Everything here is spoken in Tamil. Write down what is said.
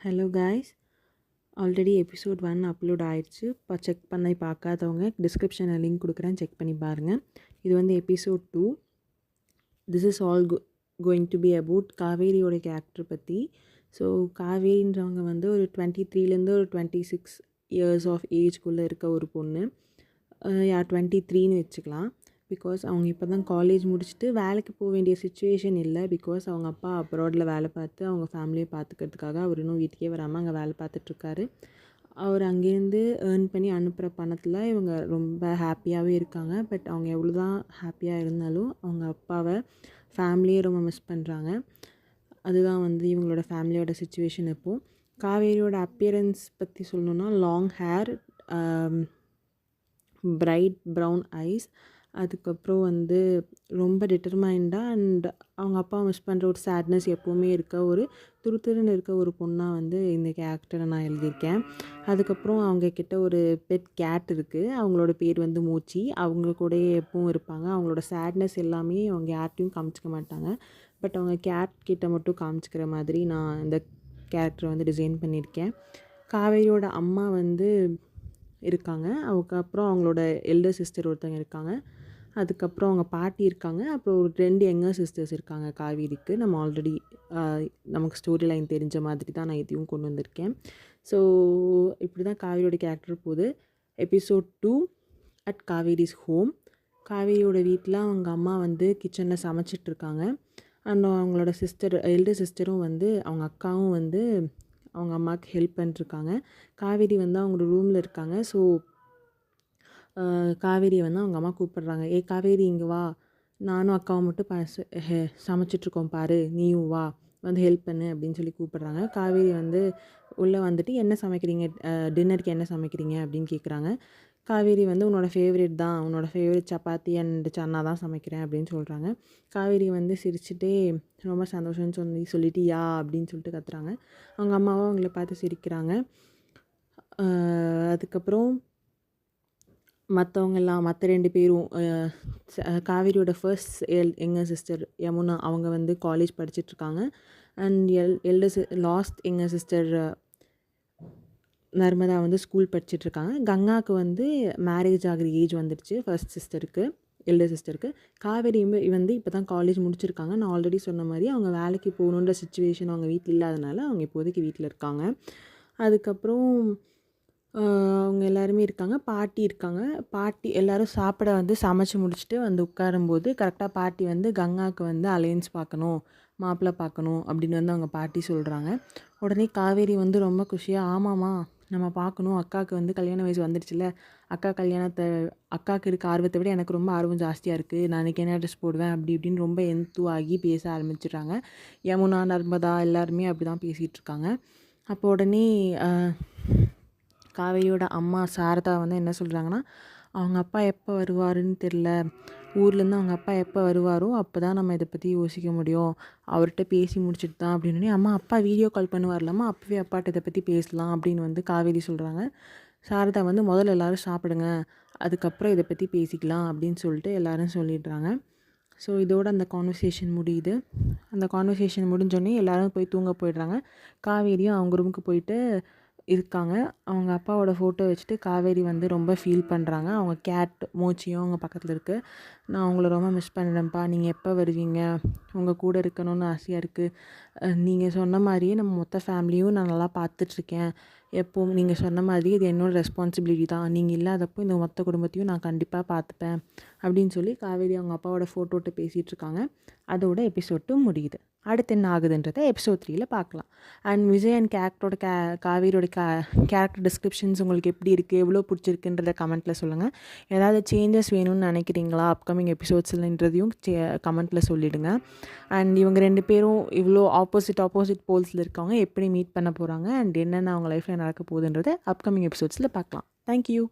Hello guys, already episode 1 upload ஆயிடுச்சு. இப்போ செக் பண்ணி பார்க்காதவங்க டிஸ்கிரிப்ஷனில் லிங்க் கொடுக்குறேன், செக் பண்ணி பாருங்கள். இது வந்து episode 2. This is all going to be about காவேரியோட கேரக்டர் பற்றி. ஸோ காவேரின்றவங்க வந்து ஒரு 23லேருந்து ஒரு 26 இயர்ஸ் ஆஃப் ஏஜ்குள்ளே இருக்க ஒரு பொண்ணு. 23ன்னு வச்சுக்கலாம். பிகாஸ் அவங்க இப்போ தான் காலேஜ் முடிச்சுட்டு வேலைக்கு போக வேண்டிய சுச்சுவேஷன் இல்லை. பிகாஸ் அவங்க அப்பா அப்ராடில் வேலை பார்த்து அவங்க ஃபேமிலியை பார்த்துக்கிறதுக்காக அவர் இன்னும் வீட்டுக்கே வராமல் அங்கே வேலை பார்த்துட்ருக்காரு. அவர் அங்கேருந்து ஏர்ன் பண்ணி அனுப்புகிற பணத்தில் இவங்க ரொம்ப ஹாப்பியாகவே இருக்காங்க. பட் அவங்க எவ்வளோ தான் ஹாப்பியாக இருந்தாலும் அவங்க அப்பாவை ஃபேமிலியே ரொம்ப மிஸ் பண்ணுறாங்க. அதுதான் வந்து இவங்களோட ஃபேமிலியோட சுச்சுவேஷன் இப்போது. காவேரியோட அப்பியரன்ஸ் பற்றி சொல்லணுன்னா long hair, bright brown eyes, அதுக்கப்புறம் வந்து ரொம்ப டிட்டர்மைண்டாக அண்ட் அவங்க அப்பா மிஸ் பண்ணுற ஒரு சேட்னஸ் எப்போவுமே இருக்க ஒரு துருத்துருன்னு இருக்க ஒரு பொண்ணாக வந்து இந்த கேரக்டரை நான் எழுதியிருக்கேன். அதுக்கப்புறம் அவங்கக்கிட்ட ஒரு பெட் கேட் இருக்குது. அவங்களோட பேர் வந்து மூச்சி. அவங்க கூடயே எப்பவும் இருப்பாங்க. அவங்களோட சேட்னஸ் எல்லாமே அவங்க யார்ட்டையும் காமிச்சிக்க மாட்டாங்க. பட் அவங்க கேட் கிட்ட மட்டும் காமிச்சிக்கிற மாதிரி நான் இந்த கேரக்டரை வந்து டிசைன் பண்ணியிருக்கேன். காவேரியோட அம்மா வந்து இருக்காங்க. அதுக்கப்புறம் அவங்களோட எல்டர் சிஸ்டர் ஒருத்தவங்க இருக்காங்க. அதுக்கப்புறம் அவங்க பாட்டி இருக்காங்க. அப்புறம் ஒரு 2 யங்கர் சிஸ்டர்ஸ் இருக்காங்க காவேரிக்கு. நம்ம ஆல்ரெடி நமக்கு ஸ்டோரி லைன் தெரிஞ்ச மாதிரி தான் நான் இதையும் கொண்டு வந்திருக்கேன். ஸோ இப்படி தான் காவேரியோட கேரக்டர் போகுது. Episode 2 at Kaveri's home. காவேரியோட வீட்டில் அவங்க அம்மா வந்து கிச்சனில் சமைச்சிட்ருக்காங்க. அண்ட் அவங்களோட எல்டர் சிஸ்டரும் வந்து அவங்க அக்காவும் வந்து அவங்க அம்மாவுக்கு ஹெல்ப் பண்ணிட்டுருக்காங்க. காவேரி வந்து அவங்க ரூமில் இருக்காங்க. ஸோ காவேரியை வந்து அவங்க அம்மா கூப்பிட்றாங்க. காவேரி இங்கே வா, நானும் அக்காவும் மட்டும் சமைச்சிட்ருக்கோம் பாரு, நீயும் வா, வந்து ஹெல்ப் பண்ணு அப்படின்னு சொல்லி கூப்பிட்றாங்க. காவேரி வந்து உள்ளே வந்துட்டு என்ன சமைக்கிறீங்க, டின்னருக்கு என்ன சமைக்கிறீங்க அப்படின்னு கேட்குறாங்க. காவேரி வந்து உன்னோட ஃபேவரட் தான், உன்னோட ஃபேவரட் சப்பாத்தி அண்ட் சன்னா தான் சமைக்கிறேன் அப்படின்னு சொல்கிறாங்க. காவேரி வந்து சிரிச்சுட்டே ரொம்ப சந்தோஷம்னு சொல்லிட்டு யா அப்படின்னு சொல்லிட்டு கத்துறாங்க. அவங்க அம்மாவும் அவங்கள பார்த்து சிரிக்கிறாங்க. அதுக்கப்புறம் மற்ற 2 பேரும் காவேரியோட ஃபர்ஸ்ட் யங்கர் சிஸ்டர் யமுனா அவங்க வந்து காலேஜ் படிச்சிட்ருக்காங்க. And last younger sister Narmada வந்து ஸ்கூல் படிச்சிட்ருக்காங்க. கங்காவுக்கு வந்து மேரேஜ் ஆகிற ஏஜ் வந்துடுச்சு ஃபர்ஸ்ட் சிஸ்டருக்கு, எல்டர் சிஸ்டருக்கு. காவேரி வந்து இப்போ தான் காலேஜ் முடிச்சிருக்காங்க. நான் ஆல்ரெடி சொன்ன மாதிரி அவங்க வேலைக்கு போகணுன்ற சுச்சுவேஷன் அவங்க வீட்டில் இல்லாதனால அவங்க இப்போதைக்கு வீட்டில் இருக்காங்க. அதுக்கப்புறம் அவங்க எல்லாருமே இருக்காங்க. பாட்டி இருக்காங்க. பாட்டி எல்லோரும் சாப்பிட வந்து சமைச்சு முடிச்சுட்டு வந்து உட்காரும்போது கரெக்டாக பாட்டி வந்து கங்காவுக்கு வந்து அலையன்ஸ் பார்க்கணும், மாப்பிள்ளை பார்க்கணும் அப்படின்னு வந்து அவங்க பாட்டி சொல்கிறாங்க. உடனே காவேரி வந்து ரொம்ப குஷியாக ஆமாம்மா நம்ம பார்க்கணும், அக்காவுக்கு வந்து கல்யாண வயசு வந்துடுச்சுல, அக்காவுக்கு இருக்க ஆர்வத்தை விட எனக்கு ரொம்ப ஆர்வம் ஜாஸ்தியாக இருக்குது, நான் இன்றைக்கி என்ன ட்ரெஸ் போடுவேன் அப்படி இப்படின்னு ரொம்ப எந்துவாகி பேச ஆரம்பிச்சிடுறாங்க. யமுனா, நர்மதா எல்லாருமே அப்படி தான் பேசிகிட்ருக்காங்க. அப்போ உடனே காவேரியோட அம்மா சாரதா வந்து என்ன சொல்கிறாங்கன்னா, அவங்க அப்பா எப்போ வருவாருன்னு தெரில, ஊர்லேருந்து அவங்க அப்பா எப்போ வருவாரோ அப்போ தான் நம்ம இதை பற்றி யோசிக்க முடியும், அவர்கிட்ட பேசி முடிச்சுட்டு தான் அப்படின்னு. அம்மா அப்பா வீடியோ கால் பண்ணுவார்லாமா, அப்போவே அப்பாட்ட இதை பற்றி பேசலாம் அப்படின்னு வந்து காவேரி சொல்கிறாங்க. சாரதா வந்து முதல்ல எல்லோரும் சாப்பிடுங்க, அதுக்கப்புறம் இதை பற்றி பேசிக்கலாம் அப்படின்னு சொல்லிட்டு எல்லோரும் சொல்லிடுறாங்க. ஸோ இதோட அந்த கான்வர்சேஷன் முடியுது. அந்த கான்வர்சேஷன் முடிஞ்சோடனே எல்லோரும் போய் தூங்க போயிடுறாங்க. காவேரியும் அவங்க ரூமுக்கு போயிட்டு இருக்காங்க. அவங்க அப்பாவோட ஃபோட்டோ வச்சுட்டு காவேரி வந்து ரொம்ப ஃபீல் பண்ணுறாங்க. அவங்க கேட் மூச்சியும் அவங்க பக்கத்தில் இருக்குது. நான் அவங்கள ரொம்ப மிஸ் பண்ணுறேன்ப்பா, நீங்கள் எப்போ வருவீங்க, உங்கள் கூட இருக்கணும்னு ஆசையாக இருக்குது, நீங்கள் சொன்ன மாதிரியே நம்ம மொத்த ஃபேமிலியும் நான் நல்லா பார்த்துட்ருக்கேன், எப்போவும் நீங்கள் சொன்ன மாதிரி இது என்னோடய ரெஸ்பான்சிபிலிட்டி தான், நீங்கள் இல்லாதப்போ இந்த மொத்த குடும்பத்தையும் நான் கண்டிப்பாக பார்த்துப்பேன் அப்படின்னு சொல்லி காவேரி அவங்க அப்பாவோட ஃபோட்டோட்ட பேசிகிட்ருக்காங்க. அதோட எபிசோட் 2 முடியுது. அடுத்து என்ன ஆகுதுன்றதை எபிசோட் 3ல பார்க்கலாம். அண்ட் விஜய் அண்ட் காவேரியோட கேரக்டர் டிஸ்கிரிப்ஷன்ஸ் உங்களுக்கு எப்படி இருக்குது, எவ்வளோ பிடிச்சிருக்குன்றத கமெண்ட்டில் சொல்லுங்கள். ஏதாவது சேஞ்சஸ் வேணும்னு நினைக்கிறீங்களா அப்கமிங் எபிசோட்ஸ்லன்றதையும் கமெண்ட்டில் சொல்லிவிடுங்க. அண்ட் இவங்க 2 பேரும் இவ்வளோ ஆப்போசிட் போல்ஸில் இருக்கவங்க எப்படி மீட் பண்ண போகிறாங்க அண்ட் என்னென்ன அவங்க லைஃப்பில் நடக்க போகுதுன்றதை அப்கமிங் எபிசோட்ஸில் பார்க்கலாம். தேங்க்யூ.